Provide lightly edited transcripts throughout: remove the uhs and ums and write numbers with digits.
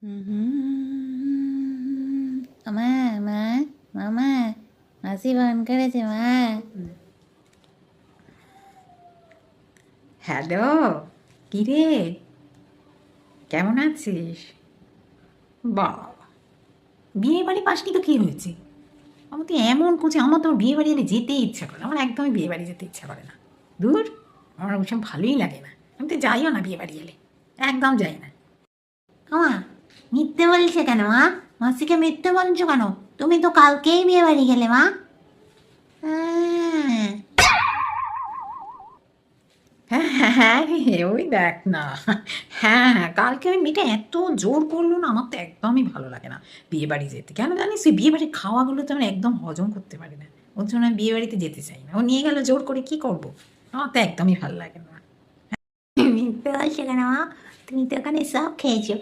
মা মা মামা মাসি ফোন করেছে মা। হ্যালো, কিরে কেমন আছিস? বাবা, বিয়ে বাড়ি পাসনি তো কি হয়েছে? আমার তো এমন করছে, আমার তো বিয়ে বাড়ি এলে যেতে ইচ্ছা করে না। আমার একদমই বিয়ে বাড়ি যেতে ইচ্ছা করে না। দূর, আমার ওইসব ভালোই লাগে না। আমি তো যাইও না বিয়ে বাড়ি এলে, একদম যাই না। মা মিথ্যে বলছে কেন মা? মাসিকে মিথ্যে বলছো কেন? তুমি তো কালকেই বিয়ে বাড়ি গেলে মা। হ্যাঁ হ্যাঁ হ্যাঁ রে, ওই দেখ না। হ্যাঁ হ্যাঁ, কালকে ওই মেয়েটা এত জোর করলো না, আমার তো একদমই ভালো লাগে না বিয়ে বাড়ি যেতে। কেন জানিস, ওই বিয়ে বাড়ির খাওয়াগুলো তো আমি একদম হজম করতে পারি না। ওর জন্য আমি বিয়ে বাড়িতে যেতে চাই না। ও নিয়ে গেল জোর করে, কি করবো? আমার তো একদমই ভালো লাগে না। মিথ্যে বলছে কেন মা? তুমি তো ওখানে সব খেয়েছো।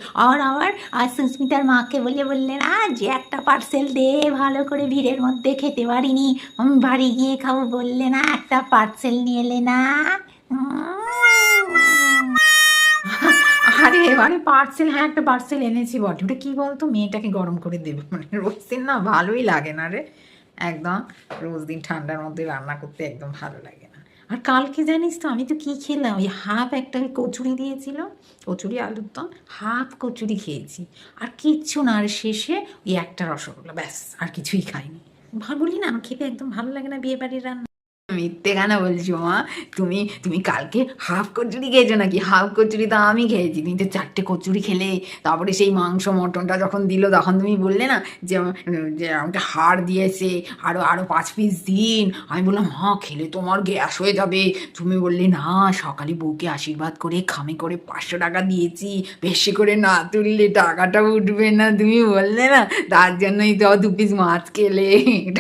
আর সুস্মিতার মাকে বললে না যে একটা পার্সেল দে, ভালো করে ভিড়ের মধ্যে খেতে পারিনি, আমি বাড়ি গিয়ে খাবো, বললে না একটা পার্সেল নিয়ে এলে না। আরে এবারে পার্সেল, হ্যাঁ একটা পার্সেল এনেছি বটে। ওটা কী বলতো, মেয়েটাকে গরম করে দেবে, মানে রোজ দিন না ভালোই লাগে না রে। একদম রোজ দিন ঠান্ডার মধ্যে রান্না করতে একদম ভালো লাগে না। আর কালকে জানিস তো আমি তো কী খেলাম, ওই হাফ একটা কচুরি দিয়েছিল, কচুরি আলুর দম, হাফ কচুরি খেয়েছি। আর কিচ্ছু না, আর শেষে ওই একটা রসগোল্লা, ব্যাস আর কিছুই খাইনি। বলি না, আমার খেতে একদম ভালো লাগে না বিয়ে বাড়ির রান্না। মিথ্যে কেন বলছো মা? তুমি তুমি কালকে হাফ কচুরি খেয়েছো নাকি? হাফ কচুরি তো আমি খেয়েছি, তুমি তো 4টে কচুরি খেলে। তারপরে সেই মাংস মটনটা যখন দিল তখন তুমি বললে না যে যে আমাকে হাড় দিয়েছে, আরও 5 পিস দিন। আমি বললাম হ্যাঁ, খেলে তোমার গ্যাস হয়ে যাবে। তুমি বললে না, সকালে বউকে আশীর্বাদ করে খামে করে 500 টাকা দিয়েছি, বেশি করে না তুললে টাকাটা উঠবে না, তুমি বললে না, তার জন্যই তো 2 পিস মাছ খেলে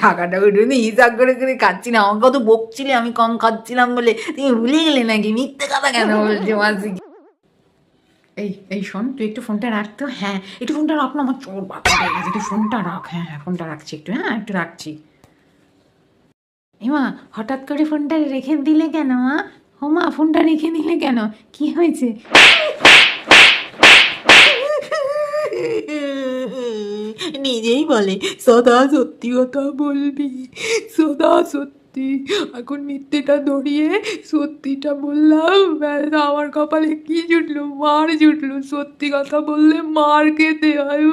টাকাটা উঠবে না। হিসাব করে করে খাচ্ছি না, আমাকে তো বকছিলে আমি কম খাচ্ছিলাম বলে। তুমি ভুলে গেলে নাকি? মিথ্যে কথা কেন বলছো মাসি? এই শোন, তুই একটু ফোনটা রাখ তো। হ্যাঁ একটু ফোনটা রাখ না, আমার চোর বাতা হয়ে গেছে। তুই ফোনটা রাখ, হ্যাঁ হ্যাঁ ফোনটা রাখছি একটু, হ্যাঁ একটু রাখছি। এমা, হঠাৎ করে ফোনটা রেখে দিলে কেন মা? ও মা, ফোনটা রেখে দিলে কেন? কি হয়েছে? নিজেই বলে সদা সত্যি কথা বলবি, সদা সত্যি। এখন মিথ্যেটা ধরিয়ে সত্যিটা বললাম, ব্যাস আমার কপালে কি জুটলো? মার জুটলো। সত্যি কথা বললে মার খেতে হয়।